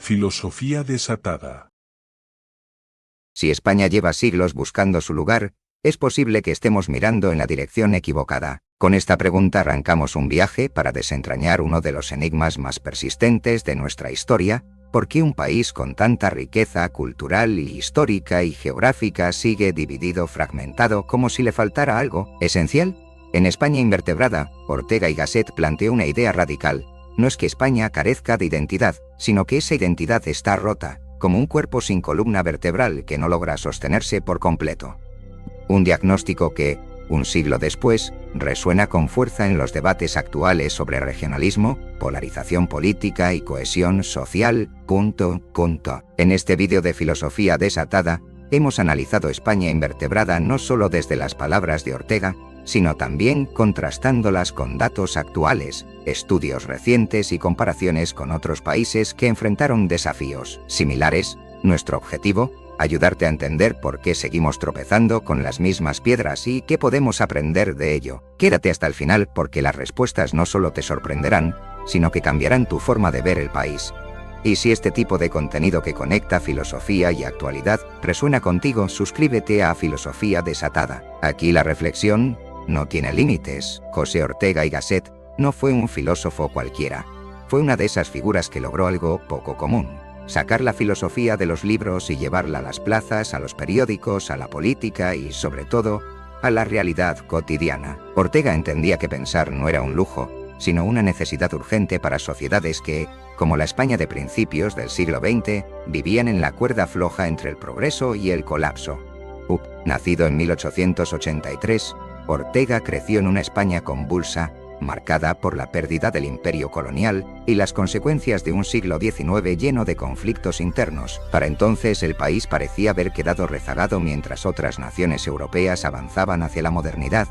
Filosofía desatada. Si España lleva siglos buscando su lugar, es posible que estemos mirando en la dirección equivocada. Con esta pregunta arrancamos un viaje para desentrañar uno de los enigmas más persistentes de nuestra historia: ¿por qué un país con tanta riqueza cultural y histórica y geográfica sigue dividido, fragmentado, como si le faltara algo esencial? En España invertebrada, Ortega y Gasset planteó una idea radical. No es que España carezca de identidad, sino que esa identidad está rota, como un cuerpo sin columna vertebral que no logra sostenerse por completo. Un diagnóstico que, un siglo después, resuena con fuerza en los debates actuales sobre regionalismo, polarización política y cohesión social. En este vídeo de Filosofía desatada, hemos analizado España invertebrada no solo desde las palabras de Ortega, sino también contrastándolas con datos actuales, estudios recientes y comparaciones con otros países que enfrentaron desafíos similares. Nuestro objetivo: ayudarte a entender por qué seguimos tropezando con las mismas piedras y qué podemos aprender de ello. Quédate hasta el final porque las respuestas no solo te sorprenderán, sino que cambiarán tu forma de ver el país. Y si este tipo de contenido que conecta filosofía y actualidad resuena contigo, suscríbete a Filosofía desatada. Aquí la reflexión no tiene límites. José Ortega y Gasset no fue un filósofo cualquiera. Fue una de esas figuras que logró algo poco común: sacar la filosofía de los libros y llevarla a las plazas, a los periódicos, a la política y, sobre todo, a la realidad cotidiana. Ortega entendía que pensar no era un lujo, sino una necesidad urgente para sociedades que, como la España de principios del siglo XX, vivían en la cuerda floja entre el progreso y el colapso. Nacido en 1883, Ortega creció en una España convulsa, marcada por la pérdida del imperio colonial y las consecuencias de un siglo XIX lleno de conflictos internos. Para entonces el país parecía haber quedado rezagado mientras otras naciones europeas avanzaban hacia la modernidad.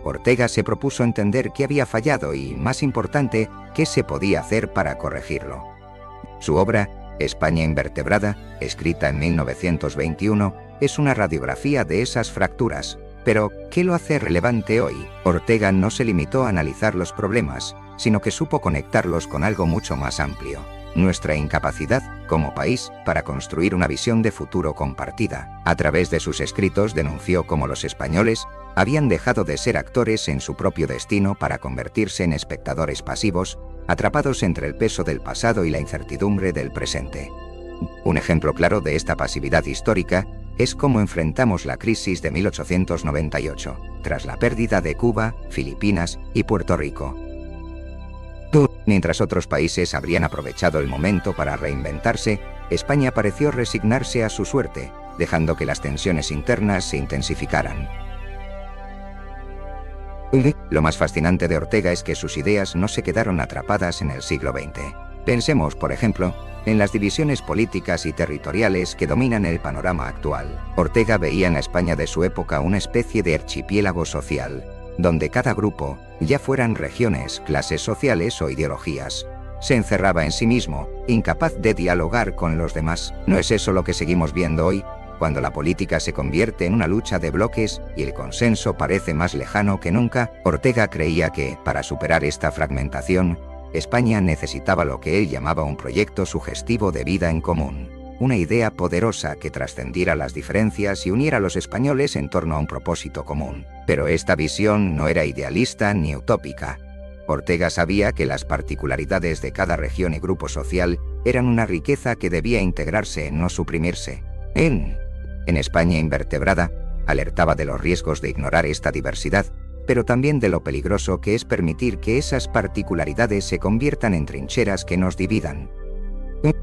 Ortega se propuso entender qué había fallado y, más importante, qué se podía hacer para corregirlo. Su obra, España invertebrada, escrita en 1921, es una radiografía de esas fracturas. Pero, ¿qué lo hace relevante hoy? Ortega no se limitó a analizar los problemas, sino que supo conectarlos con algo mucho más amplio: nuestra incapacidad, como país, para construir una visión de futuro compartida. A través de sus escritos denunció cómo los españoles habían dejado de ser actores en su propio destino para convertirse en espectadores pasivos, atrapados entre el peso del pasado y la incertidumbre del presente. Un ejemplo claro de esta pasividad histórica es cómo enfrentamos la crisis de 1898, tras la pérdida de Cuba, Filipinas y Puerto Rico. Mientras otros países habrían aprovechado el momento para reinventarse, España pareció resignarse a su suerte, dejando que las tensiones internas se intensificaran. Lo más fascinante de Ortega es que sus ideas no se quedaron atrapadas en el siglo XX. Pensemos, por ejemplo, en las divisiones políticas y territoriales que dominan el panorama actual. Ortega veía en la España de su época una especie de archipiélago social, donde cada grupo, ya fueran regiones, clases sociales o ideologías, se encerraba en sí mismo, incapaz de dialogar con los demás. ¿No es eso lo que seguimos viendo hoy, cuando la política se convierte en una lucha de bloques y el consenso parece más lejano que nunca? Ortega creía que, para superar esta fragmentación, España necesitaba lo que él llamaba un proyecto sugestivo de vida en común, una idea poderosa que trascendiera las diferencias y uniera a los españoles en torno a un propósito común. Pero esta visión no era idealista ni utópica. Ortega sabía que las particularidades de cada región y grupo social eran una riqueza que debía integrarse, no suprimirse. En España invertebrada, alertaba de los riesgos de ignorar esta diversidad, pero también de lo peligroso que es permitir que esas particularidades se conviertan en trincheras que nos dividan.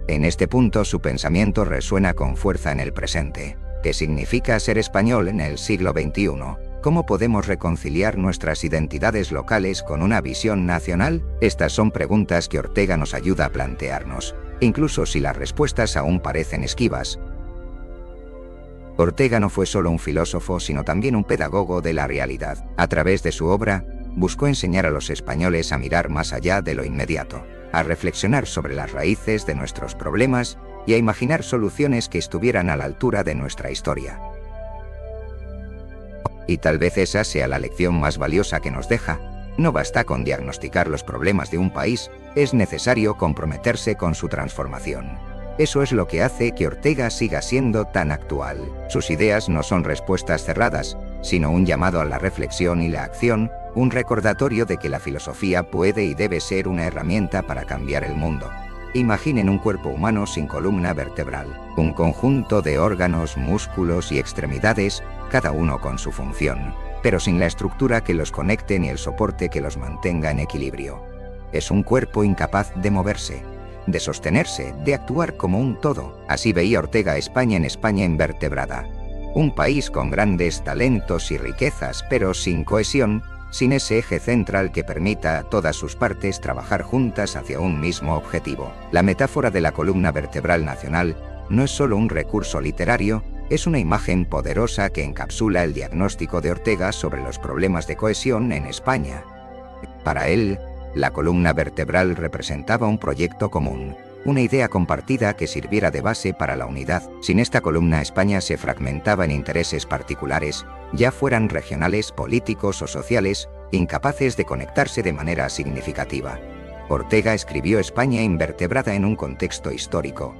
En este punto su pensamiento resuena con fuerza en el presente. ¿Qué significa ser español en el siglo XXI? ¿Cómo podemos reconciliar nuestras identidades locales con una visión nacional? Estas son preguntas que Ortega nos ayuda a plantearnos, incluso si las respuestas aún parecen esquivas. Ortega no fue solo un filósofo, sino también un pedagogo de la realidad. A través de su obra, buscó enseñar a los españoles a mirar más allá de lo inmediato, a reflexionar sobre las raíces de nuestros problemas y a imaginar soluciones que estuvieran a la altura de nuestra historia. Y tal vez esa sea la lección más valiosa que nos deja: No basta con diagnosticar los problemas de un país, es necesario comprometerse con su transformación. Eso es lo que hace que Ortega siga siendo tan actual. Sus ideas no son respuestas cerradas, sino un llamado a la reflexión y la acción, un recordatorio de que la filosofía puede y debe ser una herramienta para cambiar el mundo. Imaginen un cuerpo humano sin columna vertebral, un conjunto de órganos, músculos y extremidades, cada uno con su función, pero sin la estructura que los conecte ni el soporte que los mantenga en equilibrio. Es un cuerpo incapaz de moverse, de sostenerse, de actuar como un todo. Así veía Ortega España en España invertebrada. Un país con grandes talentos y riquezas, pero sin cohesión, sin ese eje central que permita a todas sus partes trabajar juntas hacia un mismo objetivo. La metáfora de la columna vertebral nacional no es solo un recurso literario, es una imagen poderosa que encapsula el diagnóstico de Ortega sobre los problemas de cohesión en España. Para él, la columna vertebral representaba un proyecto común, una idea compartida que sirviera de base para la unidad. Sin esta columna, España se fragmentaba en intereses particulares, ya fueran regionales, políticos o sociales, incapaces de conectarse de manera significativa. Ortega escribió España invertebrada en un contexto histórico.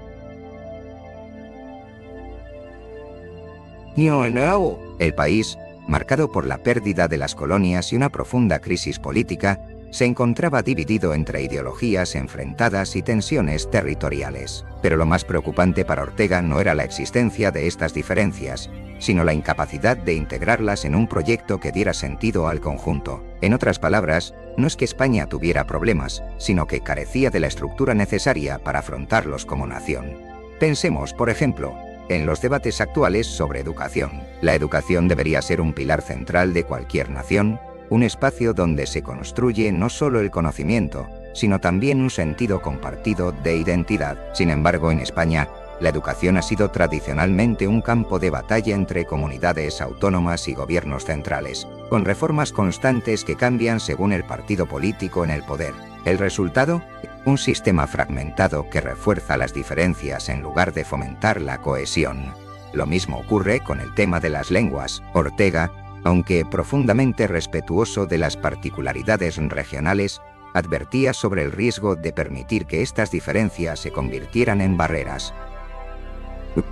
El país, marcado por la pérdida de las colonias y una profunda crisis política, se encontraba dividido entre ideologías enfrentadas y tensiones territoriales. Pero lo más preocupante para Ortega no era la existencia de estas diferencias, sino la incapacidad de integrarlas en un proyecto que diera sentido al conjunto. En otras palabras, no es que España tuviera problemas, sino que carecía de la estructura necesaria para afrontarlos como nación. Pensemos, por ejemplo, en los debates actuales sobre educación. La educación debería ser un pilar central de cualquier nación, un espacio donde se construye no solo el conocimiento, sino también un sentido compartido de identidad. Sin embargo, en España, la educación ha sido tradicionalmente un campo de batalla entre comunidades autónomas y gobiernos centrales, con reformas constantes que cambian según el partido político en el poder. ¿El resultado? Un sistema fragmentado que refuerza las diferencias en lugar de fomentar la cohesión. Lo mismo ocurre con el tema de las lenguas. Ortega, aunque profundamente respetuoso de las particularidades regionales, advertía sobre el riesgo de permitir que estas diferencias se convirtieran en barreras.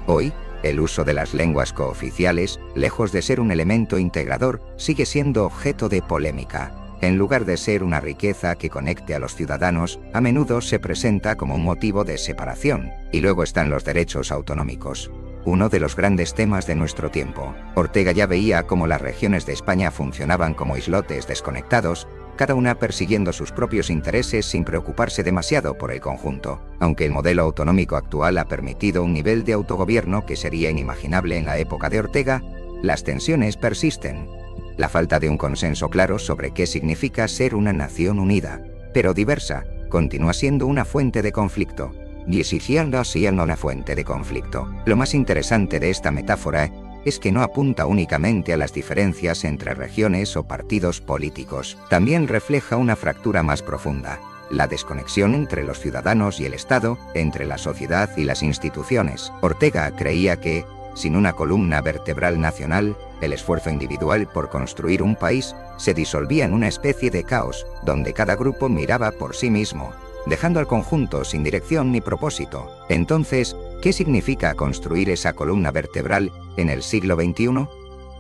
Hoy, el uso de las lenguas cooficiales, lejos de ser un elemento integrador, sigue siendo objeto de polémica. En lugar de ser una riqueza que conecte a los ciudadanos, a menudo se presenta como un motivo de separación. Y luego están los derechos autonómicos, uno de los grandes temas de nuestro tiempo. Ortega ya veía cómo las regiones de España funcionaban como islotes desconectados, cada una persiguiendo sus propios intereses sin preocuparse demasiado por el conjunto. Aunque el modelo autonómico actual ha permitido un nivel de autogobierno que sería inimaginable en la época de Ortega, las tensiones persisten. La falta de un consenso claro sobre qué significa ser una nación unida, pero diversa, continúa siendo una fuente de conflicto. Y siendo una fuente de conflicto. Lo más interesante de esta metáfora es que no apunta únicamente a las diferencias entre regiones o partidos políticos. También refleja una fractura más profunda, la desconexión entre los ciudadanos y el Estado, entre la sociedad y las instituciones. Ortega creía que, sin una columna vertebral nacional, el esfuerzo individual por construir un país se disolvía en una especie de caos, donde cada grupo miraba por sí mismo, dejando al conjunto sin dirección ni propósito. Entonces, ¿qué significa construir esa columna vertebral en el siglo XXI?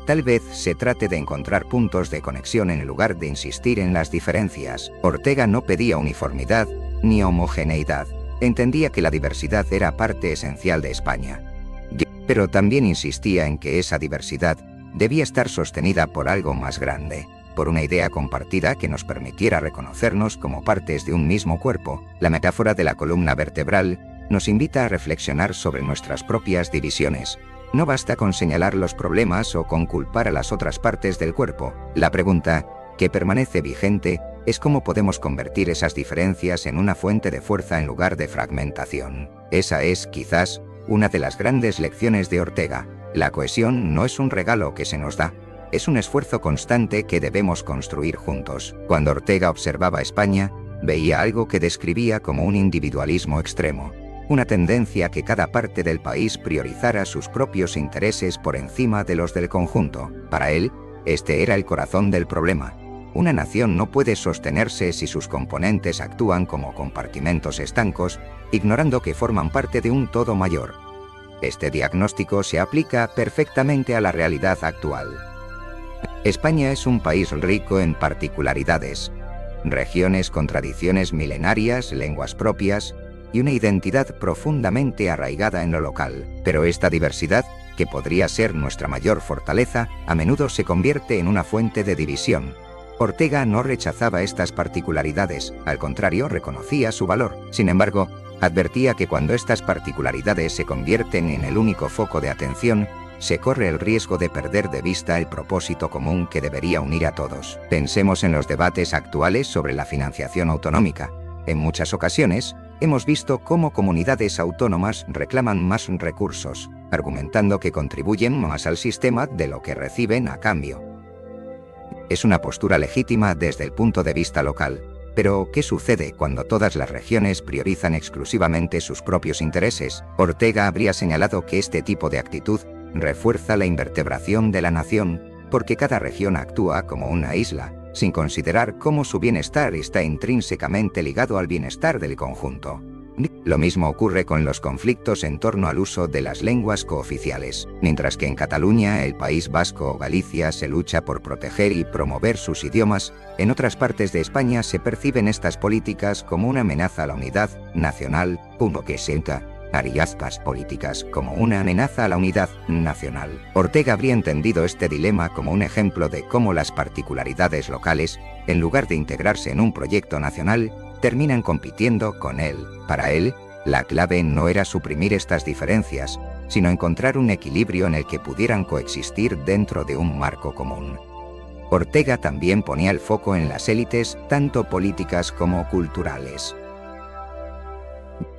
Tal vez se trate de encontrar puntos de conexión en lugar de insistir en las diferencias. Ortega no pedía uniformidad ni homogeneidad. Entendía que la diversidad era parte esencial de España. Pero también insistía en que esa diversidad debía estar sostenida por algo más grande, por una idea compartida que nos permitiera reconocernos como partes de un mismo cuerpo. La metáfora de la columna vertebral nos invita a reflexionar sobre nuestras propias divisiones. No basta con señalar los problemas o con culpar a las otras partes del cuerpo. La pregunta, que permanece vigente, es cómo podemos convertir esas diferencias en una fuente de fuerza en lugar de fragmentación. Esa es, quizás, una de las grandes lecciones de Ortega. La cohesión no es un regalo que se nos da, es un esfuerzo constante que debemos construir juntos. Cuando Ortega observaba España, veía algo que describía como un individualismo extremo, una tendencia a que cada parte del país priorizara sus propios intereses por encima de los del conjunto. Para él, este era el corazón del problema. Una nación no puede sostenerse si sus componentes actúan como compartimentos estancos, ignorando que forman parte de un todo mayor. Este diagnóstico se aplica perfectamente a la realidad actual. España es un país rico en particularidades, regiones con tradiciones milenarias, lenguas propias y una identidad profundamente arraigada en lo local. Pero esta diversidad, que podría ser nuestra mayor fortaleza, a menudo se convierte en una fuente de división. Ortega no rechazaba estas particularidades, al contrario, reconocía su valor. Sin embargo, advertía que cuando estas particularidades se convierten en el único foco de atención, se corre el riesgo de perder de vista el propósito común que debería unir a todos. Pensemos en los debates actuales sobre la financiación autonómica. En muchas ocasiones, hemos visto cómo comunidades autónomas reclaman más recursos, argumentando que contribuyen más al sistema de lo que reciben a cambio. Es una postura legítima desde el punto de vista local, pero ¿qué sucede cuando todas las regiones priorizan exclusivamente sus propios intereses? Ortega habría señalado que este tipo de actitud refuerza la invertebración de la nación, porque cada región actúa como una isla, sin considerar cómo su bienestar está intrínsecamente ligado al bienestar del conjunto. Lo mismo ocurre con los conflictos en torno al uso de las lenguas cooficiales. Mientras que en Cataluña, el País Vasco o Galicia se lucha por proteger y promover sus idiomas, en otras partes de España se perciben estas políticas como una amenaza a la unidad nacional, que sienta ariaspas políticas como una amenaza a la unidad nacional. Ortega habría entendido este dilema como un ejemplo de cómo las particularidades locales, en lugar de integrarse en un proyecto nacional, terminan compitiendo con él. Para él, la clave no era suprimir estas diferencias, sino encontrar un equilibrio en el que pudieran coexistir dentro de un marco común. Ortega también ponía el foco en las élites, tanto políticas como culturales.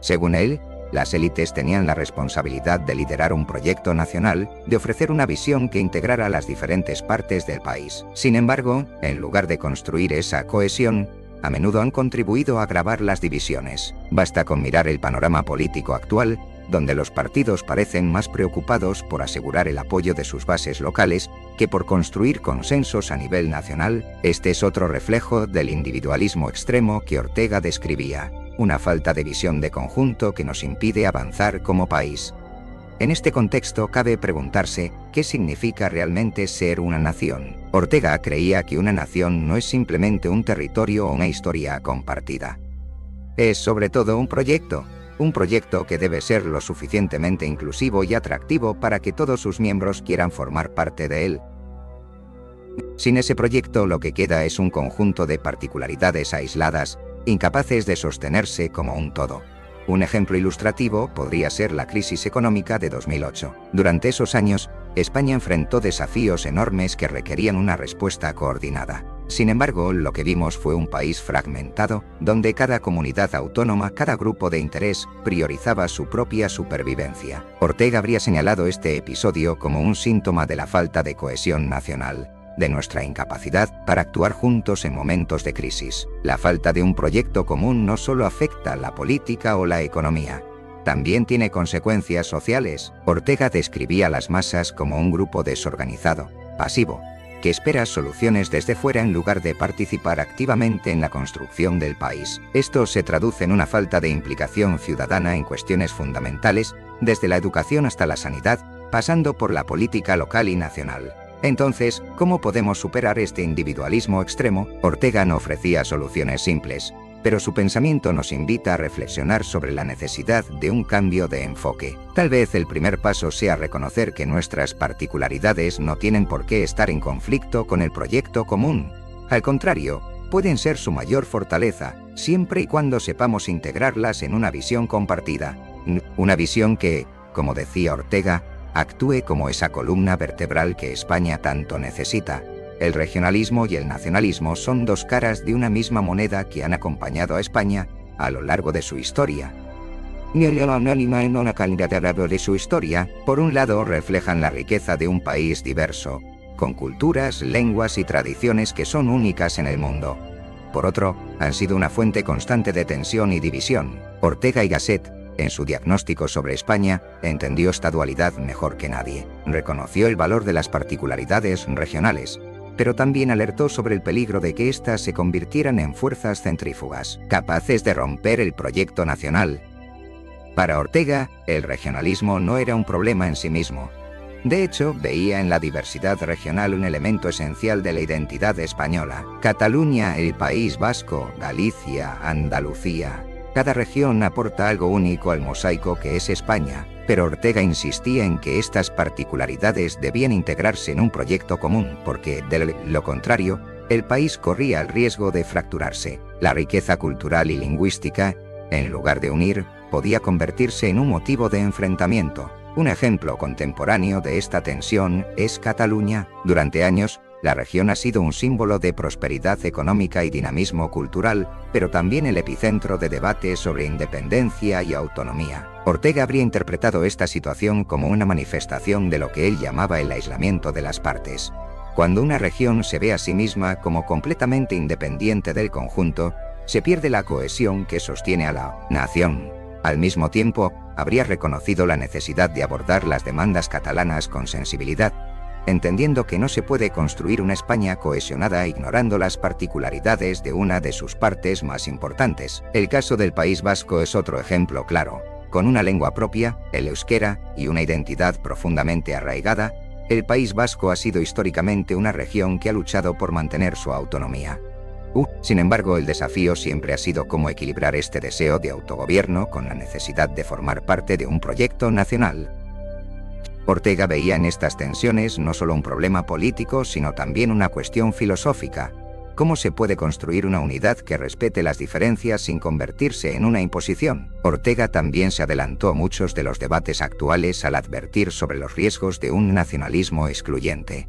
Según él, las élites tenían la responsabilidad de liderar un proyecto nacional, de ofrecer una visión que integrara las diferentes partes del país. Sin embargo, en lugar de construir esa cohesión, a menudo han contribuido a agravar las divisiones. Basta con mirar el panorama político actual, donde los partidos parecen más preocupados por asegurar el apoyo de sus bases locales que por construir consensos a nivel nacional. Este es otro reflejo del individualismo extremo que Ortega describía, una falta de visión de conjunto que nos impide avanzar como país. En este contexto cabe preguntarse qué significa realmente ser una nación. Ortega creía que una nación no es simplemente un territorio o una historia compartida. Es sobre todo un proyecto que debe ser lo suficientemente inclusivo y atractivo para que todos sus miembros quieran formar parte de él. Sin ese proyecto, lo que queda es un conjunto de particularidades aisladas, incapaces de sostenerse como un todo. Un ejemplo ilustrativo podría ser la crisis económica de 2008. Durante esos años, España enfrentó desafíos enormes que requerían una respuesta coordinada. Sin embargo, lo que vimos fue un país fragmentado, donde cada comunidad autónoma, cada grupo de interés, priorizaba su propia supervivencia. Ortega habría señalado este episodio como un síntoma de la falta de cohesión nacional, de nuestra incapacidad para actuar juntos en momentos de crisis. La falta de un proyecto común no solo afecta la política o la economía, también tiene consecuencias sociales. Ortega describía a las masas como un grupo desorganizado, pasivo, que espera soluciones desde fuera en lugar de participar activamente en la construcción del país. Esto se traduce en una falta de implicación ciudadana en cuestiones fundamentales, desde la educación hasta la sanidad, pasando por la política local y nacional. Entonces, ¿cómo podemos superar este individualismo extremo? Ortega no ofrecía soluciones simples, pero su pensamiento nos invita a reflexionar sobre la necesidad de un cambio de enfoque. Tal vez el primer paso sea reconocer que nuestras particularidades no tienen por qué estar en conflicto con el proyecto común. Al contrario, pueden ser su mayor fortaleza, siempre y cuando sepamos integrarlas en una visión compartida. Una visión que, como decía Ortega, actúe como esa columna vertebral que España tanto necesita. El regionalismo y el nacionalismo son dos caras de una misma moneda que han acompañado a España a lo largo de su historia. Por un lado, reflejan la riqueza de un país diverso, con culturas, lenguas y tradiciones que son únicas en el mundo. Por otro, han sido una fuente constante de tensión y división. Ortega y Gasset, en su diagnóstico sobre España, entendió esta dualidad mejor que nadie. Reconoció el valor de las particularidades regionales, pero también alertó sobre el peligro de que éstas se convirtieran en fuerzas centrífugas, capaces de romper el proyecto nacional. Para Ortega, el regionalismo no era un problema en sí mismo. De hecho, veía en la diversidad regional un elemento esencial de la identidad española. Cataluña, el País Vasco, Galicia, Andalucía. Cada región aporta algo único al mosaico que es España, pero Ortega insistía en que estas particularidades debían integrarse en un proyecto común, porque, de lo contrario, el país corría el riesgo de fracturarse. La riqueza cultural y lingüística, en lugar de unir, podía convertirse en un motivo de enfrentamiento. Un ejemplo contemporáneo de esta tensión es Cataluña. Durante años, la región ha sido un símbolo de prosperidad económica y dinamismo cultural, pero también el epicentro de debates sobre independencia y autonomía. Ortega habría interpretado esta situación como una manifestación de lo que él llamaba el aislamiento de las partes. Cuando una región se ve a sí misma como completamente independiente del conjunto, se pierde la cohesión que sostiene a la nación. Al mismo tiempo, habría reconocido la necesidad de abordar las demandas catalanas con sensibilidad, entendiendo que no se puede construir una España cohesionada ignorando las particularidades de una de sus partes más importantes. El caso del País Vasco es otro ejemplo claro. Con una lengua propia, el euskera, y una identidad profundamente arraigada, el País Vasco ha sido históricamente una región que ha luchado por mantener su autonomía. Sin embargo, el desafío siempre ha sido cómo equilibrar este deseo de autogobierno con la necesidad de formar parte de un proyecto nacional. Ortega veía en estas tensiones no solo un problema político, sino también una cuestión filosófica. ¿Cómo se puede construir una unidad que respete las diferencias sin convertirse en una imposición? Ortega también se adelantó a muchos de los debates actuales al advertir sobre los riesgos de un nacionalismo excluyente.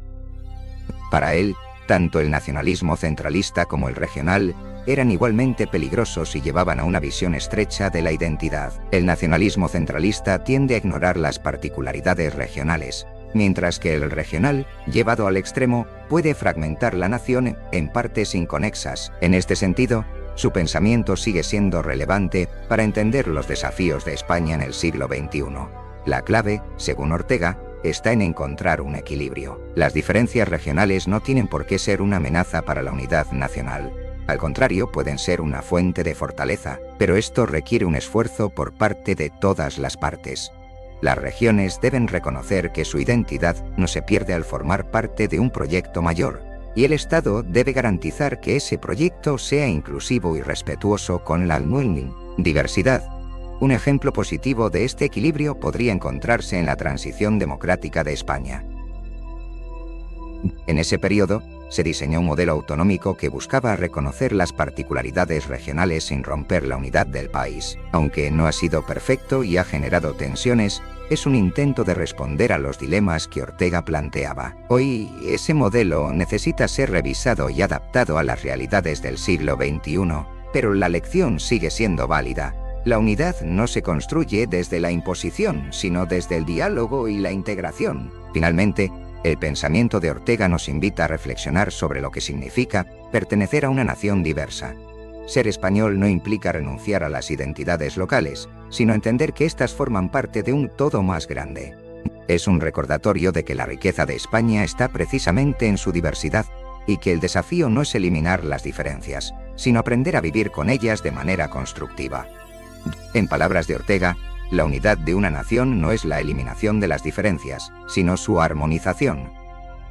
Para él, tanto el nacionalismo centralista como el regional eran igualmente peligrosos y llevaban a una visión estrecha de la identidad. El nacionalismo centralista tiende a ignorar las particularidades regionales, mientras que el regional, llevado al extremo, puede fragmentar la nación en partes inconexas. En este sentido, su pensamiento sigue siendo relevante para entender los desafíos de España en el siglo XXI. La clave, según Ortega, está en encontrar un equilibrio. Las diferencias regionales no tienen por qué ser una amenaza para la unidad nacional. Al contrario, pueden ser una fuente de fortaleza, pero esto requiere un esfuerzo por parte de todas las partes. Las regiones deben reconocer que su identidad no se pierde al formar parte de un proyecto mayor, y el Estado debe garantizar que ese proyecto sea inclusivo y respetuoso con la diversidad. Un ejemplo positivo de este equilibrio podría encontrarse en la transición democrática de España. En ese periodo, se diseñó un modelo autonómico que buscaba reconocer las particularidades regionales sin romper la unidad del país. Aunque no ha sido perfecto y ha generado tensiones, es un intento de responder a los dilemas que Ortega planteaba. Hoy, ese modelo necesita ser revisado y adaptado a las realidades del siglo XXI, pero la lección sigue siendo válida. La unidad no se construye desde la imposición, sino desde el diálogo y la integración. Finalmente, el pensamiento de Ortega nos invita a reflexionar sobre lo que significa pertenecer a una nación diversa. Ser español no implica renunciar a las identidades locales, sino entender que éstas forman parte de un todo más grande. Es un recordatorio de que la riqueza de España está precisamente en su diversidad y que el desafío no es eliminar las diferencias, sino aprender a vivir con ellas de manera constructiva. En palabras de Ortega, la unidad de una nación no es la eliminación de las diferencias, sino su armonización.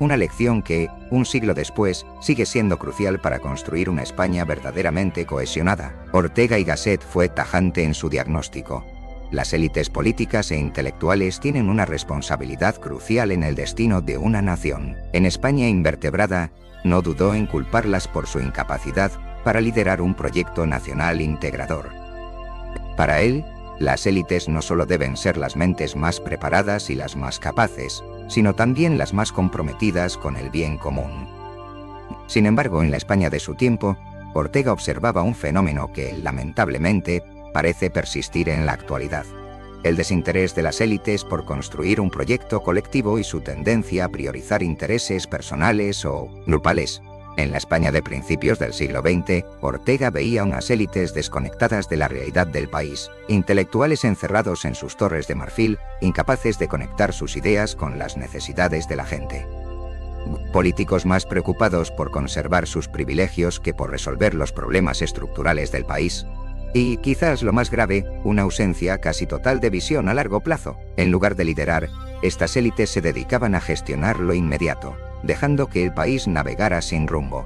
Una lección que, un siglo después, sigue siendo crucial para construir una España verdaderamente cohesionada. Ortega y Gasset fue tajante en su diagnóstico. Las élites políticas e intelectuales tienen una responsabilidad crucial en el destino de una nación. En España invertebrada, no dudó en culparlas por su incapacidad para liderar un proyecto nacional integrador. Para él, las élites no solo deben ser las mentes más preparadas y las más capaces, sino también las más comprometidas con el bien común. Sin embargo, en la España de su tiempo, Ortega observaba un fenómeno que, lamentablemente, parece persistir en la actualidad: el desinterés de las élites por construir un proyecto colectivo y su tendencia a priorizar intereses personales o grupales. En la España de principios del siglo XX, Ortega veía unas élites desconectadas de la realidad del país, intelectuales encerrados en sus torres de marfil, incapaces de conectar sus ideas con las necesidades de la gente. políticos más preocupados por conservar sus privilegios que por resolver los problemas estructurales del país. Y, quizás lo más grave, una ausencia casi total de visión a largo plazo. En lugar de liderar, estas élites se dedicaban a gestionar lo inmediato, dejando que el país navegara sin rumbo.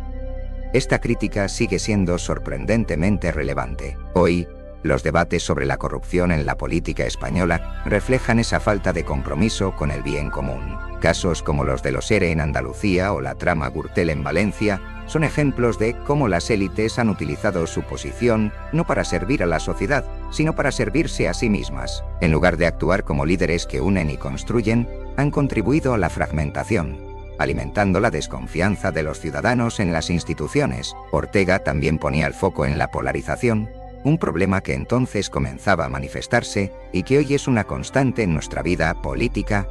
Esta crítica sigue siendo sorprendentemente relevante. Hoy, los debates sobre la corrupción en la política española reflejan esa falta de compromiso con el bien común. Casos como los de los ERE en Andalucía o la trama Gürtel en Valencia son ejemplos de cómo las élites han utilizado su posición no para servir a la sociedad, sino para servirse a sí mismas. En lugar de actuar como líderes que unen y construyen, han contribuido a la fragmentación, alimentando la desconfianza de los ciudadanos en las instituciones. Ortega también ponía el foco en la polarización, un problema que entonces comenzaba a manifestarse y que hoy es una constante en nuestra vida política.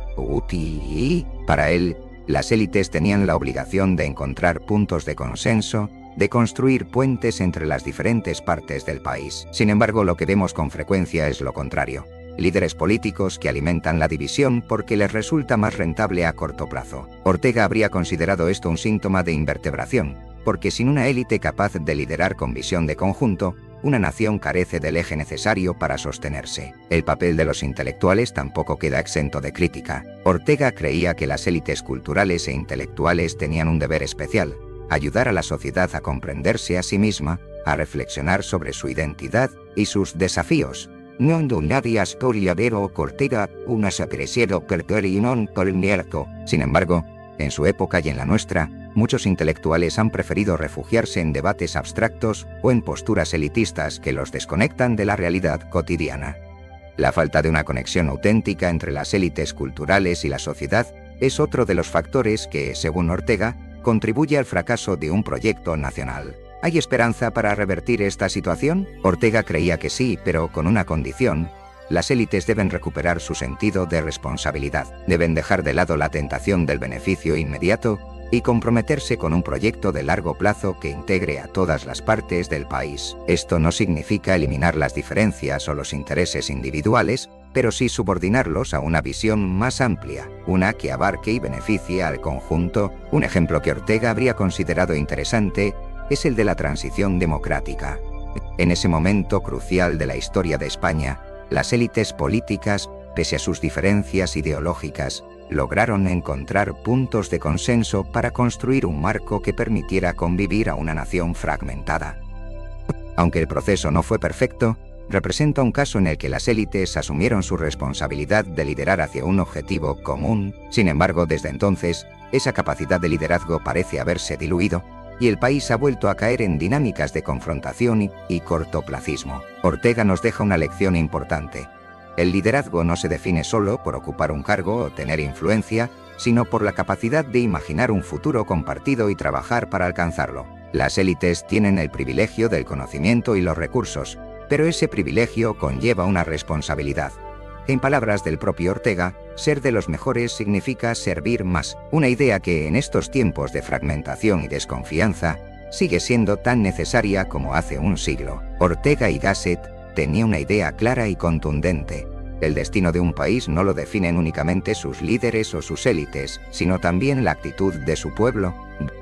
Para él, las élites tenían la obligación de encontrar puntos de consenso, de construir puentes entre las diferentes partes del país. Sin embargo, lo que vemos con frecuencia es lo contrario. Líderes políticos que alimentan la división porque les resulta más rentable a corto plazo. Ortega habría considerado esto un síntoma de invertebración, porque sin una élite capaz de liderar con visión de conjunto, una nación carece del eje necesario para sostenerse. El papel de los intelectuales tampoco queda exento de crítica. Ortega creía que las élites culturales e intelectuales tenían un deber especial: ayudar a la sociedad a comprenderse a sí misma, a reflexionar sobre su identidad y sus desafíos. Sin embargo, en su época y en la nuestra, muchos intelectuales han preferido refugiarse en debates abstractos o en posturas elitistas que los desconectan de la realidad cotidiana. La falta de una conexión auténtica entre las élites culturales y la sociedad es otro de los factores que, según Ortega, contribuye al fracaso de un proyecto nacional. ¿Hay esperanza para revertir esta situación? Ortega creía que sí, pero con una condición: las élites deben recuperar su sentido de responsabilidad. Deben dejar de lado la tentación del beneficio inmediato y comprometerse con un proyecto de largo plazo que integre a todas las partes del país. Esto no significa eliminar las diferencias o los intereses individuales, pero sí subordinarlos a una visión más amplia, una que abarque y beneficie al conjunto. Un ejemplo que Ortega habría considerado interesante es el de la transición democrática. En ese momento crucial de la historia de España, las élites políticas, pese a sus diferencias ideológicas, lograron encontrar puntos de consenso para construir un marco que permitiera convivir a una nación fragmentada. Aunque el proceso no fue perfecto, representa un caso en el que las élites asumieron su responsabilidad de liderar hacia un objetivo común. Sin embargo, desde entonces, esa capacidad de liderazgo parece haberse diluido, y el país ha vuelto a caer en dinámicas de confrontación y cortoplacismo. Ortega nos deja una lección importante. El liderazgo no se define solo por ocupar un cargo o tener influencia, sino por la capacidad de imaginar un futuro compartido y trabajar para alcanzarlo. Las élites tienen el privilegio del conocimiento y los recursos, pero ese privilegio conlleva una responsabilidad. En palabras del propio Ortega, ser de los mejores significa servir más, una idea que en estos tiempos de fragmentación y desconfianza sigue siendo tan necesaria como hace un siglo. Ortega y Gasset tenía una idea clara y contundente. El destino de un país no lo definen únicamente sus líderes o sus élites, sino también la actitud de su pueblo.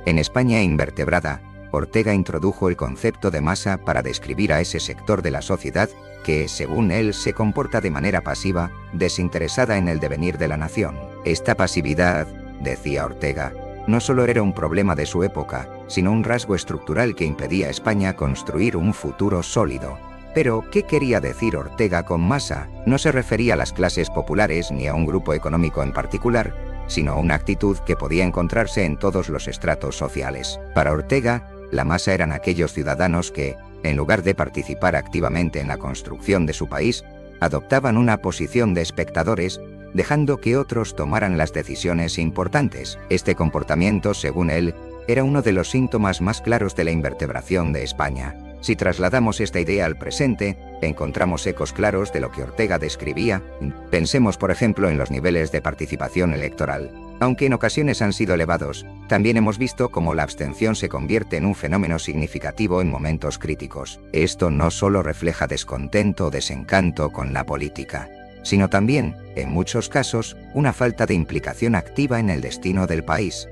En España invertebrada, Ortega introdujo el concepto de masa para describir a ese sector de la sociedad que, según él, se comporta de manera pasiva, desinteresada en el devenir de la nación. Esta pasividad, decía Ortega, no solo era un problema de su época, sino un rasgo estructural que impedía a España construir un futuro sólido. Pero, ¿qué quería decir Ortega con masa? No se refería a las clases populares ni a un grupo económico en particular, sino a una actitud que podía encontrarse en todos los estratos sociales. Para Ortega, la masa eran aquellos ciudadanos que, en lugar de participar activamente en la construcción de su país, adoptaban una posición de espectadores, dejando que otros tomaran las decisiones importantes. Este comportamiento, según él, era uno de los síntomas más claros de la invertebración de España. Si trasladamos esta idea al presente, encontramos ecos claros de lo que Ortega describía. Pensemos, por ejemplo, en los niveles de participación electoral. Aunque en ocasiones han sido elevados, también hemos visto cómo la abstención se convierte en un fenómeno significativo en momentos críticos. Esto no solo refleja descontento o desencanto con la política, sino también, en muchos casos, una falta de implicación activa en el destino del país.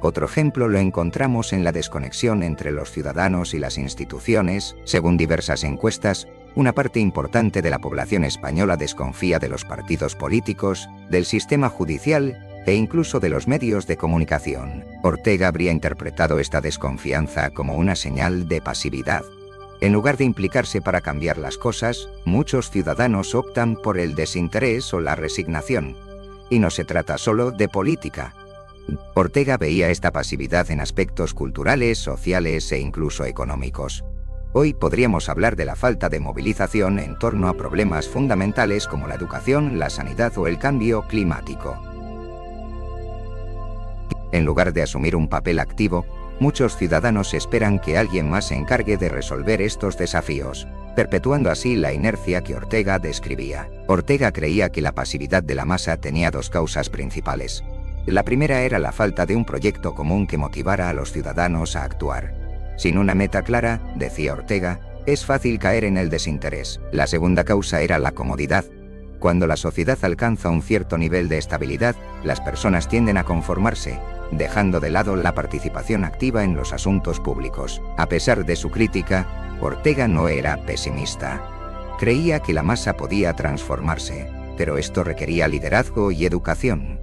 Otro ejemplo lo encontramos en la desconexión entre los ciudadanos y las instituciones. Según diversas encuestas, una parte importante de la población española desconfía de los partidos políticos, del sistema judicial e incluso de los medios de comunicación. Ortega habría interpretado esta desconfianza como una señal de pasividad. En lugar de implicarse para cambiar las cosas, muchos ciudadanos optan por el desinterés o la resignación. Y no se trata solo de política. Ortega veía esta pasividad en aspectos culturales, sociales e incluso económicos. Hoy podríamos hablar de la falta de movilización en torno a problemas fundamentales como la educación, la sanidad o el cambio climático. En lugar de asumir un papel activo, muchos ciudadanos esperan que alguien más se encargue de resolver estos desafíos, perpetuando así la inercia que Ortega describía. Ortega creía que la pasividad de la masa tenía dos causas principales. La primera era la falta de un proyecto común que motivara a los ciudadanos a actuar. Sin una meta clara, decía Ortega, es fácil caer en el desinterés. La segunda causa era la comodidad. Cuando la sociedad alcanza un cierto nivel de estabilidad, las personas tienden a conformarse, dejando de lado la participación activa en los asuntos públicos. A pesar de su crítica, Ortega no era pesimista. Creía que la masa podía transformarse, pero esto requería liderazgo y educación.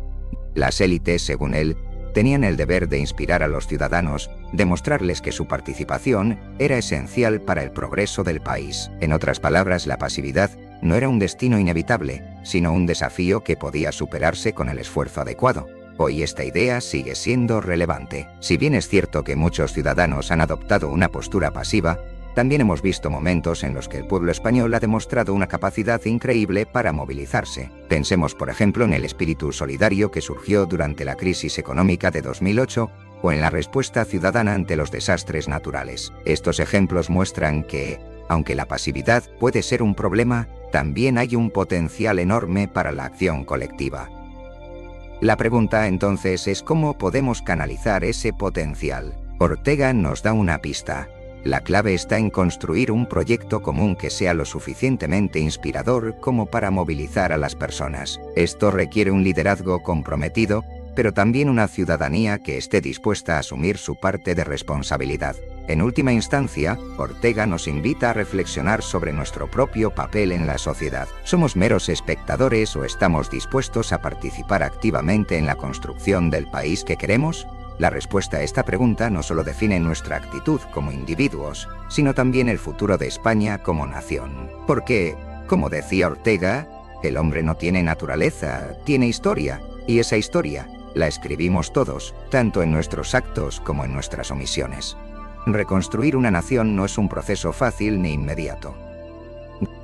Las élites, según él, tenían el deber de inspirar a los ciudadanos, demostrarles que su participación era esencial para el progreso del país. En otras palabras, la pasividad no era un destino inevitable, sino un desafío que podía superarse con el esfuerzo adecuado. Hoy esta idea sigue siendo relevante. Si bien es cierto que muchos ciudadanos han adoptado una postura pasiva, también hemos visto momentos en los que el pueblo español ha demostrado una capacidad increíble para movilizarse. Pensemos, por ejemplo, en el espíritu solidario que surgió durante la crisis económica de 2008 o en la respuesta ciudadana ante los desastres naturales. Estos ejemplos muestran que, aunque la pasividad puede ser un problema, también hay un potencial enorme para la acción colectiva. La pregunta entonces es cómo podemos canalizar ese potencial. Ortega nos da una pista. La clave está en construir un proyecto común que sea lo suficientemente inspirador como para movilizar a las personas. Esto requiere un liderazgo comprometido, pero también una ciudadanía que esté dispuesta a asumir su parte de responsabilidad. En última instancia, Ortega nos invita a reflexionar sobre nuestro propio papel en la sociedad. ¿Somos meros espectadores o estamos dispuestos a participar activamente en la construcción del país que queremos? La respuesta a esta pregunta no solo define nuestra actitud como individuos, sino también el futuro de España como nación. Porque, como decía Ortega, el hombre no tiene naturaleza, tiene historia, y esa historia la escribimos todos, tanto en nuestros actos como en nuestras omisiones. Reconstruir una nación no es un proceso fácil ni inmediato.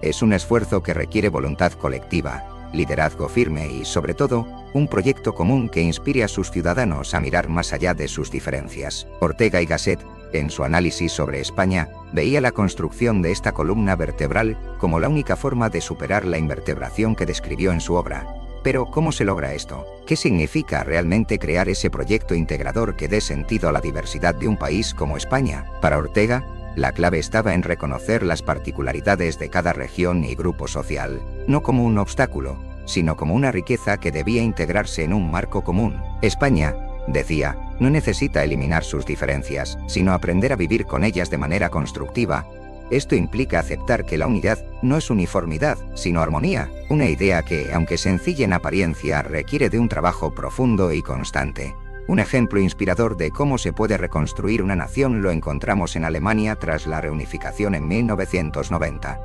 Es un esfuerzo que requiere voluntad colectiva, liderazgo firme y, sobre todo, un proyecto común que inspire a sus ciudadanos a mirar más allá de sus diferencias. Ortega y Gasset, en su análisis sobre España, veía la construcción de esta columna vertebral como la única forma de superar la invertebración que describió en su obra. Pero, ¿cómo se logra esto? ¿Qué significa realmente crear ese proyecto integrador que dé sentido a la diversidad de un país como España? Para Ortega, la clave estaba en reconocer las particularidades de cada región y grupo social, no como un obstáculo, sino como una riqueza que debía integrarse en un marco común. España, decía, no necesita eliminar sus diferencias, sino aprender a vivir con ellas de manera constructiva. Esto implica aceptar que la unidad no es uniformidad, sino armonía, una idea que, aunque sencilla en apariencia, requiere de un trabajo profundo y constante. Un ejemplo inspirador de cómo se puede reconstruir una nación lo encontramos en Alemania tras la reunificación en 1990.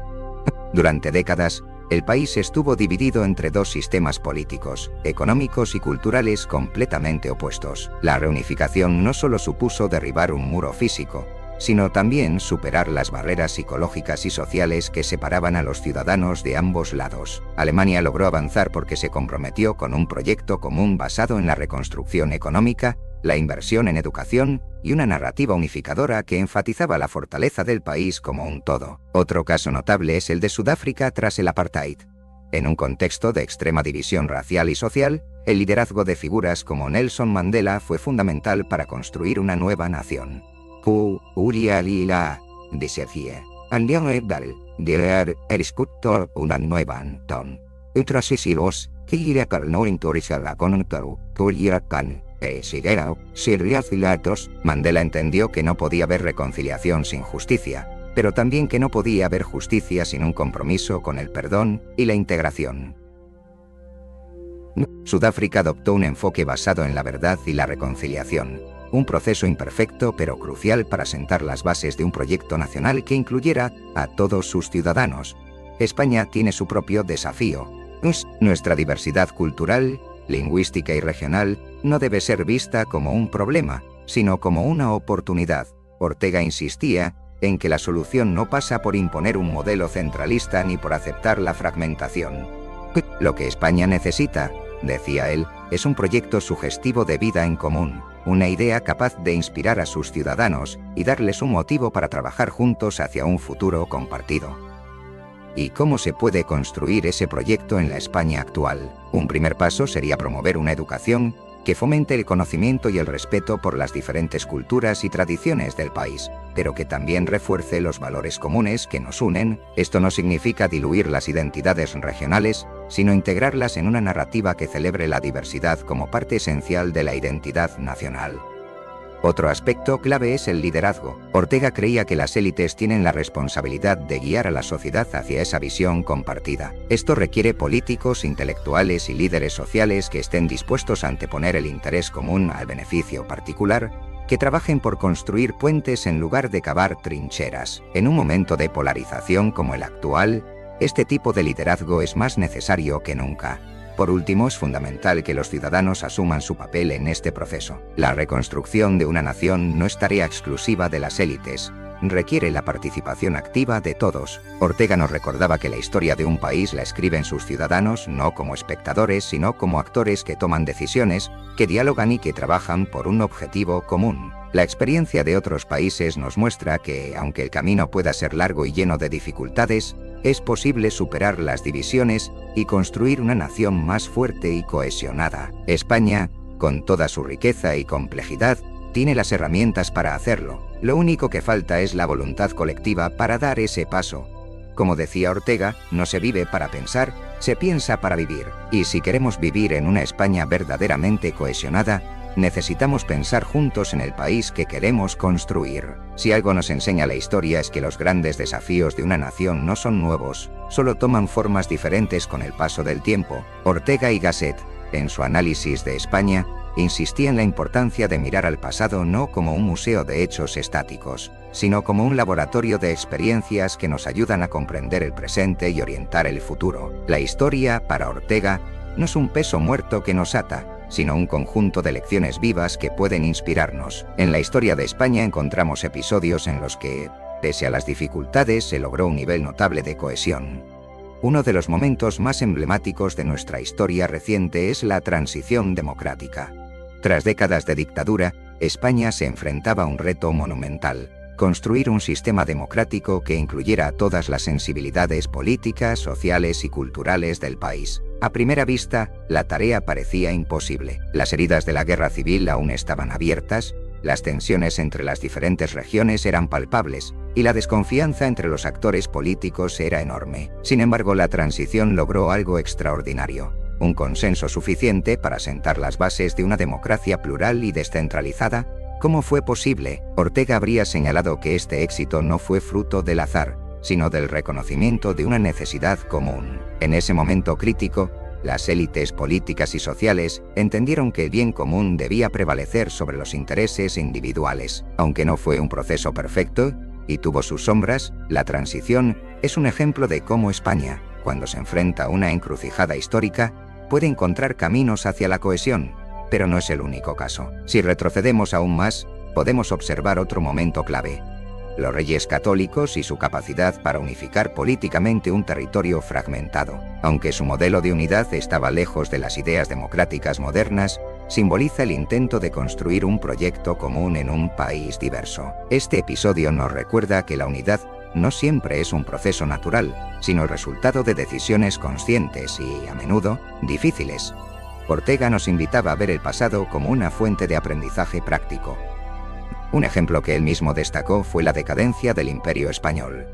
Durante décadas, el país estuvo dividido entre dos sistemas políticos, económicos y culturales completamente opuestos. La reunificación no solo supuso derribar un muro físico, sino también superar las barreras psicológicas y sociales que separaban a los ciudadanos de ambos lados. Alemania logró avanzar porque se comprometió con un proyecto común basado en la reconstrucción económica, la inversión en educación y una narrativa unificadora que enfatizaba la fortaleza del país como un todo. Otro caso notable es el de Sudáfrica tras el apartheid. En un contexto de extrema división racial y social, el liderazgo de figuras como Nelson Mandela fue fundamental para construir una nueva nación. Decía, una nueva nación. Mandela entendió que no podía haber reconciliación sin justicia, pero también que no podía haber justicia sin un compromiso con el perdón y la integración. Sudáfrica adoptó un enfoque basado en la verdad y la reconciliación, un proceso imperfecto pero crucial para sentar las bases de un proyecto nacional que incluyera a todos sus ciudadanos. España tiene su propio desafío. Nuestra diversidad cultural, lingüística y regional no debe ser vista como un problema, sino como una oportunidad. Ortega insistía en que la solución no pasa por imponer un modelo centralista ni por aceptar la fragmentación. Lo que España necesita, decía él, es un proyecto sugestivo de vida en común, una idea capaz de inspirar a sus ciudadanos y darles un motivo para trabajar juntos hacia un futuro compartido. ¿Y cómo se puede construir ese proyecto en la España actual? Un primer paso sería promover una educación que fomente el conocimiento y el respeto por las diferentes culturas y tradiciones del país, pero que también refuerce los valores comunes que nos unen. Esto no significa diluir las identidades regionales, sino integrarlas en una narrativa que celebre la diversidad como parte esencial de la identidad nacional. Otro aspecto clave es el liderazgo. Ortega creía que las élites tienen la responsabilidad de guiar a la sociedad hacia esa visión compartida. Esto requiere políticos, intelectuales y líderes sociales que estén dispuestos a anteponer el interés común al beneficio particular, que trabajen por construir puentes en lugar de cavar trincheras. En un momento de polarización como el actual, este tipo de liderazgo es más necesario que nunca. Por último, es fundamental que los ciudadanos asuman su papel en este proceso. La reconstrucción de una nación no es tarea exclusiva de las élites, requiere la participación activa de todos. Ortega nos recordaba que la historia de un país la escriben sus ciudadanos no como espectadores, sino como actores que toman decisiones, que dialogan y que trabajan por un objetivo común. La experiencia de otros países nos muestra que, aunque el camino pueda ser largo y lleno de dificultades, es posible superar las divisiones y construir una nación más fuerte y cohesionada. España, con toda su riqueza y complejidad, tiene las herramientas para hacerlo. Lo único que falta es la voluntad colectiva para dar ese paso. Como decía Ortega, no se vive para pensar, se piensa para vivir. Y si queremos vivir en una España verdaderamente cohesionada, necesitamos pensar juntos en el país que queremos construir. Si algo nos enseña la historia es que los grandes desafíos de una nación no son nuevos, solo toman formas diferentes con el paso del tiempo. Ortega y Gasset, en su análisis de España, insistía en la importancia de mirar al pasado no como un museo de hechos estáticos, sino como un laboratorio de experiencias que nos ayudan a comprender el presente y orientar el futuro. La historia, para Ortega, no es un peso muerto que nos ata, sino un conjunto de lecciones vivas que pueden inspirarnos. En la historia de España encontramos episodios en los que, pese a las dificultades, se logró un nivel notable de cohesión. Uno de los momentos más emblemáticos de nuestra historia reciente es la transición democrática. Tras décadas de dictadura, España se enfrentaba a un reto monumental: construir un sistema democrático que incluyera a todas las sensibilidades políticas, sociales y culturales del país. A primera vista, la tarea parecía imposible. Las heridas de la guerra civil aún estaban abiertas, las tensiones entre las diferentes regiones eran palpables, y la desconfianza entre los actores políticos era enorme. Sin embargo, la transición logró algo extraordinario: un consenso suficiente para sentar las bases de una democracia plural y descentralizada. ¿Cómo fue posible? Ortega habría señalado que este éxito no fue fruto del azar, sino del reconocimiento de una necesidad común. En ese momento crítico, las élites políticas y sociales entendieron que el bien común debía prevalecer sobre los intereses individuales. Aunque no fue un proceso perfecto, y tuvo sus sombras, la transición es un ejemplo de cómo España, cuando se enfrenta a una encrucijada histórica, puede encontrar caminos hacia la cohesión. Pero no es el único caso. Si retrocedemos aún más, podemos observar otro momento clave: los Reyes Católicos y su capacidad para unificar políticamente un territorio fragmentado. Aunque su modelo de unidad estaba lejos de las ideas democráticas modernas, simboliza el intento de construir un proyecto común en un país diverso. Este episodio nos recuerda que la unidad no siempre es un proceso natural, sino el resultado de decisiones conscientes y, a menudo, difíciles. Ortega nos invitaba a ver el pasado como una fuente de aprendizaje práctico. Un ejemplo que él mismo destacó fue la decadencia del Imperio español.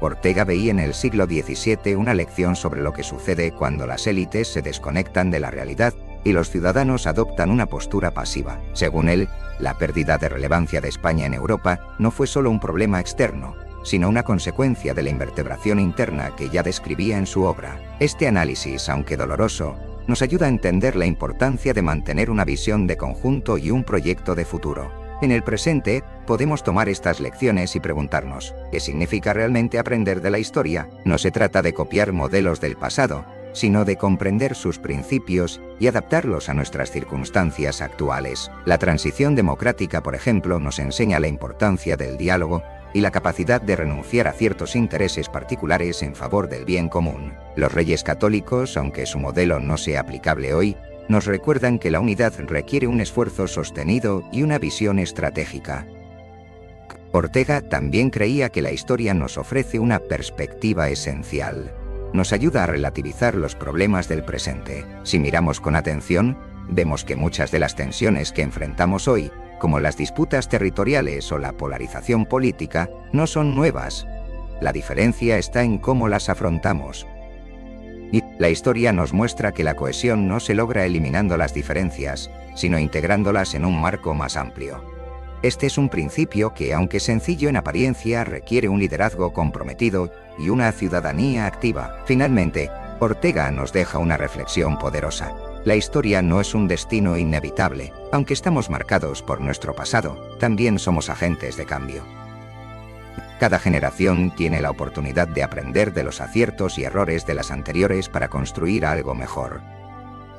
Ortega veía en el siglo XVII una lección sobre lo que sucede cuando las élites se desconectan de la realidad y los ciudadanos adoptan una postura pasiva. Según él, la pérdida de relevancia de España en Europa no fue solo un problema externo, sino una consecuencia de la invertebración interna que ya describía en su obra. Este análisis, aunque doloroso, nos ayuda a entender la importancia de mantener una visión de conjunto y un proyecto de futuro. En el presente, podemos tomar estas lecciones y preguntarnos, ¿qué significa realmente aprender de la historia? No se trata de copiar modelos del pasado, sino de comprender sus principios y adaptarlos a nuestras circunstancias actuales. La transición democrática, por ejemplo, nos enseña la importancia del diálogo y la capacidad de renunciar a ciertos intereses particulares en favor del bien común. Los Reyes Católicos, aunque su modelo no sea aplicable hoy, nos recuerdan que la unidad requiere un esfuerzo sostenido y una visión estratégica. Ortega también creía que la historia nos ofrece una perspectiva esencial. Nos ayuda a relativizar los problemas del presente. Si miramos con atención, vemos que muchas de las tensiones que enfrentamos hoy, como las disputas territoriales o la polarización política, no son nuevas. La diferencia está en cómo las afrontamos. Y la historia nos muestra que la cohesión no se logra eliminando las diferencias, sino integrándolas en un marco más amplio. Este es un principio que, aunque sencillo en apariencia, requiere un liderazgo comprometido y una ciudadanía activa. Finalmente, Ortega nos deja una reflexión poderosa. La historia no es un destino inevitable. Aunque estamos marcados por nuestro pasado, también somos agentes de cambio. Cada generación tiene la oportunidad de aprender de los aciertos y errores de las anteriores para construir algo mejor.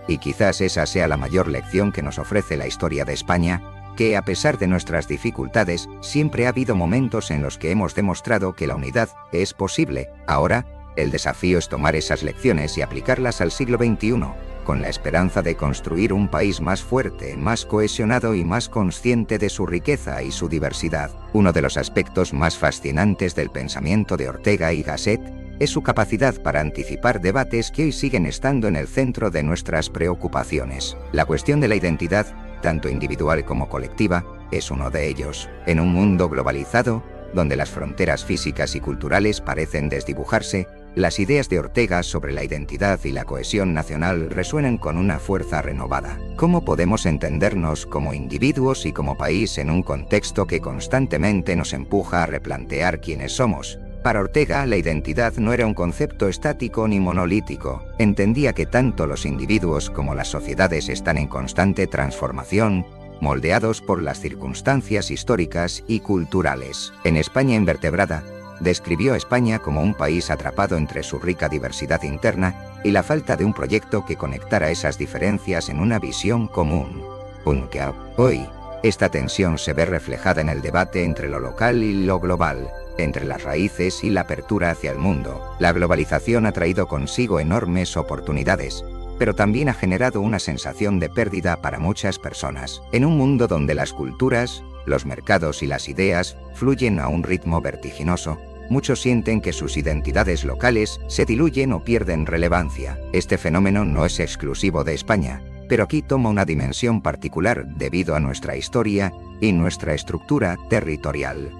Y quizás esa sea la mayor lección que nos ofrece la historia de España, que a pesar de nuestras dificultades, siempre ha habido momentos en los que hemos demostrado que la unidad es posible. Ahora, el desafío es tomar esas lecciones y aplicarlas al siglo XXI, con la esperanza de construir un país más fuerte, más cohesionado y más consciente de su riqueza y su diversidad. Uno de los aspectos más fascinantes del pensamiento de Ortega y Gasset es su capacidad para anticipar debates que hoy siguen estando en el centro de nuestras preocupaciones. La cuestión de la identidad, tanto individual como colectiva, es uno de ellos. En un mundo globalizado, donde las fronteras físicas y culturales parecen desdibujarse, las ideas de Ortega sobre la identidad y la cohesión nacional resuenan con una fuerza renovada. ¿Cómo podemos entendernos como individuos y como país en un contexto que constantemente nos empuja a replantear quiénes somos? Para Ortega, la identidad no era un concepto estático ni monolítico. Entendía que tanto los individuos como las sociedades están en constante transformación, moldeados por las circunstancias históricas y culturales. En España invertebrada, describió a España como un país atrapado entre su rica diversidad interna y la falta de un proyecto que conectara esas diferencias en una visión común. Aunque hoy, esta tensión se ve reflejada en el debate entre lo local y lo global, entre las raíces y la apertura hacia el mundo. La globalización ha traído consigo enormes oportunidades, pero también ha generado una sensación de pérdida para muchas personas. En un mundo donde las culturas, los mercados y las ideas fluyen a un ritmo vertiginoso, muchos sienten que sus identidades locales se diluyen o pierden relevancia. Este fenómeno no es exclusivo de España, pero aquí toma una dimensión particular debido a nuestra historia y nuestra estructura territorial.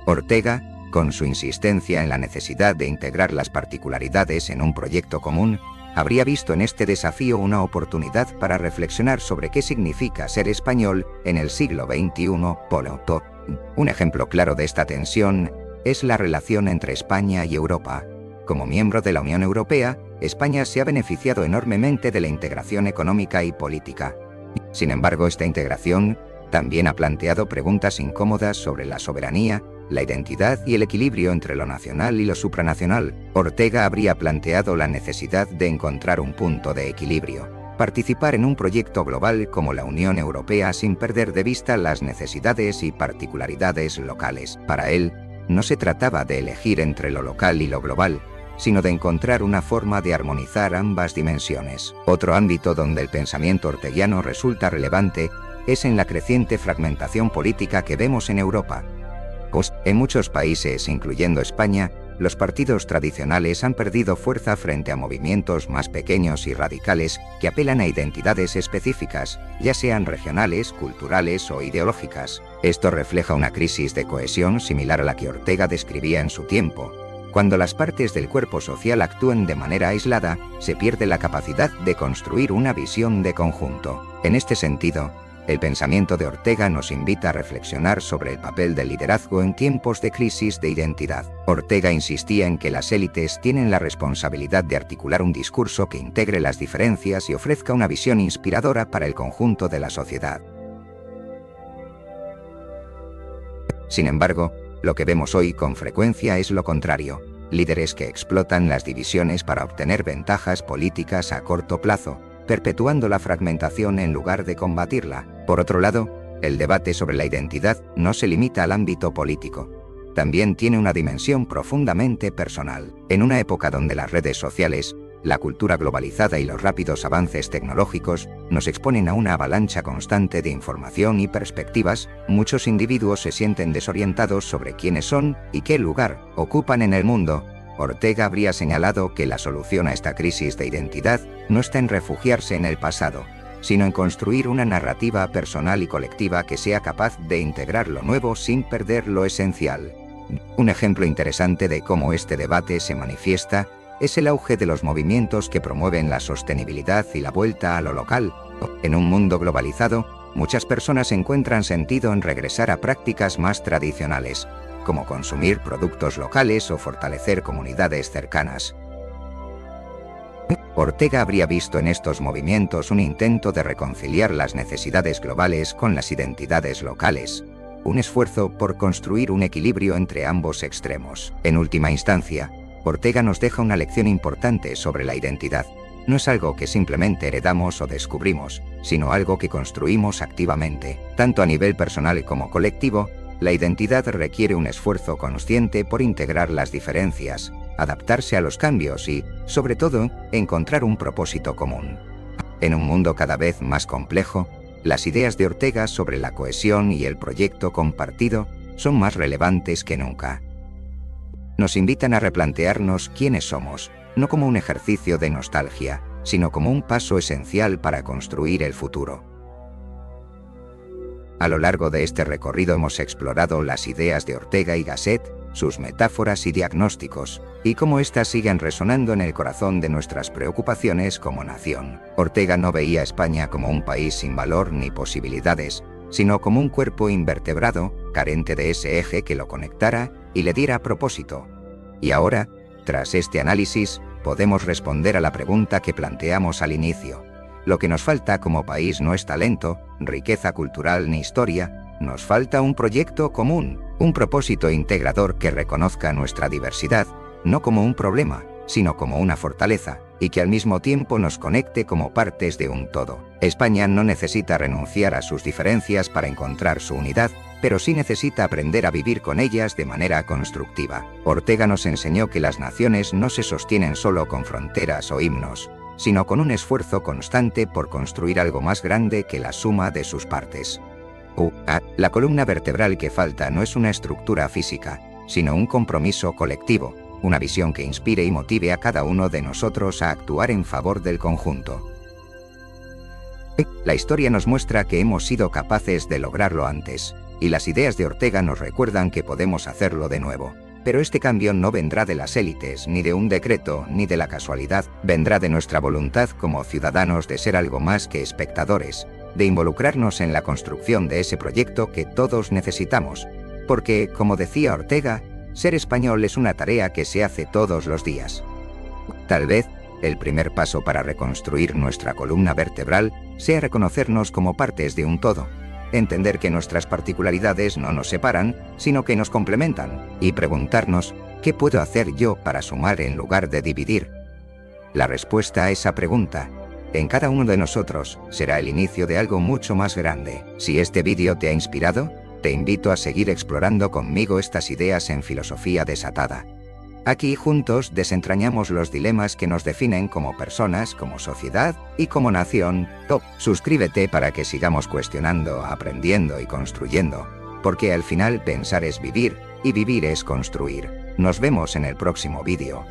Ortega, con su insistencia en la necesidad de integrar las particularidades en un proyecto común, habría visto en este desafío una oportunidad para reflexionar sobre qué significa ser español en el siglo XXI. Un ejemplo claro de esta tensión es la relación entre España y Europa. Como miembro de la Unión Europea, España se ha beneficiado enormemente de la integración económica y política. Sin embargo, esta integración también ha planteado preguntas incómodas sobre la soberanía, la identidad y el equilibrio entre lo nacional y lo supranacional. Ortega habría planteado la necesidad de encontrar un punto de equilibrio, participar en un proyecto global como la Unión Europea sin perder de vista las necesidades y particularidades locales. Para él, no se trataba de elegir entre lo local y lo global, sino de encontrar una forma de armonizar ambas dimensiones. Otro ámbito donde el pensamiento orteguiano resulta relevante es en la creciente fragmentación política que vemos en Europa. En muchos países, incluyendo España, los partidos tradicionales han perdido fuerza frente a movimientos más pequeños y radicales que apelan a identidades específicas, ya sean regionales, culturales o ideológicas. Esto refleja una crisis de cohesión similar a la que Ortega describía en su tiempo. Cuando las partes del cuerpo social actúan de manera aislada, se pierde la capacidad de construir una visión de conjunto. En este sentido, el pensamiento de Ortega nos invita a reflexionar sobre el papel del liderazgo en tiempos de crisis de identidad. Ortega insistía en que las élites tienen la responsabilidad de articular un discurso que integre las diferencias y ofrezca una visión inspiradora para el conjunto de la sociedad. Sin embargo, lo que vemos hoy con frecuencia es lo contrario: líderes que explotan las divisiones para obtener ventajas políticas a corto plazo, perpetuando la fragmentación en lugar de combatirla. Por otro lado, el debate sobre la identidad no se limita al ámbito político. También tiene una dimensión profundamente personal. En una época donde las redes sociales, la cultura globalizada y los rápidos avances tecnológicos nos exponen a una avalancha constante de información y perspectivas, muchos individuos se sienten desorientados sobre quiénes son y qué lugar ocupan en el mundo. Ortega habría señalado que la solución a esta crisis de identidad no está en refugiarse en el pasado, sino en construir una narrativa personal y colectiva que sea capaz de integrar lo nuevo sin perder lo esencial. Un ejemplo interesante de cómo este debate se manifiesta es el auge de los movimientos que promueven la sostenibilidad y la vuelta a lo local. En un mundo globalizado, muchas personas encuentran sentido en regresar a prácticas más tradicionales, como consumir productos locales o fortalecer comunidades cercanas. Ortega habría visto en estos movimientos un intento de reconciliar las necesidades globales con las identidades locales, un esfuerzo por construir un equilibrio entre ambos extremos. En última instancia, Ortega nos deja una lección importante sobre la identidad. No es algo que simplemente heredamos o descubrimos, sino algo que construimos activamente. Tanto a nivel personal como colectivo, la identidad requiere un esfuerzo consciente por integrar las diferencias, adaptarse a los cambios y, sobre todo, encontrar un propósito común. En un mundo cada vez más complejo, las ideas de Ortega sobre la cohesión y el proyecto compartido son más relevantes que nunca. Nos invitan a replantearnos quiénes somos, no como un ejercicio de nostalgia, sino como un paso esencial para construir el futuro. A lo largo de este recorrido hemos explorado las ideas de Ortega y Gasset, sus metáforas y diagnósticos, y cómo éstas siguen resonando en el corazón de nuestras preocupaciones como nación. Ortega no veía a España como un país sin valor ni posibilidades, sino como un cuerpo invertebrado, carente de ese eje que lo conectara y le diera propósito. Y ahora, tras este análisis, podemos responder a la pregunta que planteamos al inicio. Lo que nos falta como país no es talento, riqueza cultural ni historia, nos falta un proyecto común, un propósito integrador que reconozca nuestra diversidad, no como un problema, sino como una fortaleza, y que al mismo tiempo nos conecte como partes de un todo. España no necesita renunciar a sus diferencias para encontrar su unidad, pero sí necesita aprender a vivir con ellas de manera constructiva. Ortega nos enseñó que las naciones no se sostienen solo con fronteras o himnos, sino con un esfuerzo constante por construir algo más grande que la suma de sus partes. La columna vertebral que falta no es una estructura física, sino un compromiso colectivo, una visión que inspire y motive a cada uno de nosotros a actuar en favor del conjunto. La historia nos muestra que hemos sido capaces de lograrlo antes, y las ideas de Ortega nos recuerdan que podemos hacerlo de nuevo. Pero este cambio no vendrá de las élites, ni de un decreto, ni de la casualidad. Vendrá de nuestra voluntad como ciudadanos de ser algo más que espectadores, de involucrarnos en la construcción de ese proyecto que todos necesitamos. Porque, como decía Ortega, ser español es una tarea que se hace todos los días. Tal vez, el primer paso para reconstruir nuestra columna vertebral sea reconocernos como partes de un todo. Entender que nuestras particularidades no nos separan, sino que nos complementan, y preguntarnos, ¿qué puedo hacer yo para sumar en lugar de dividir? La respuesta a esa pregunta, en cada uno de nosotros, será el inicio de algo mucho más grande. Si este vídeo te ha inspirado, te invito a seguir explorando conmigo estas ideas en Filosofía Desatada. Aquí juntos desentrañamos los dilemas que nos definen como personas, como sociedad y como nación. Suscríbete para que sigamos cuestionando, aprendiendo y construyendo, porque al final pensar es vivir y vivir es construir. Nos vemos en el próximo vídeo.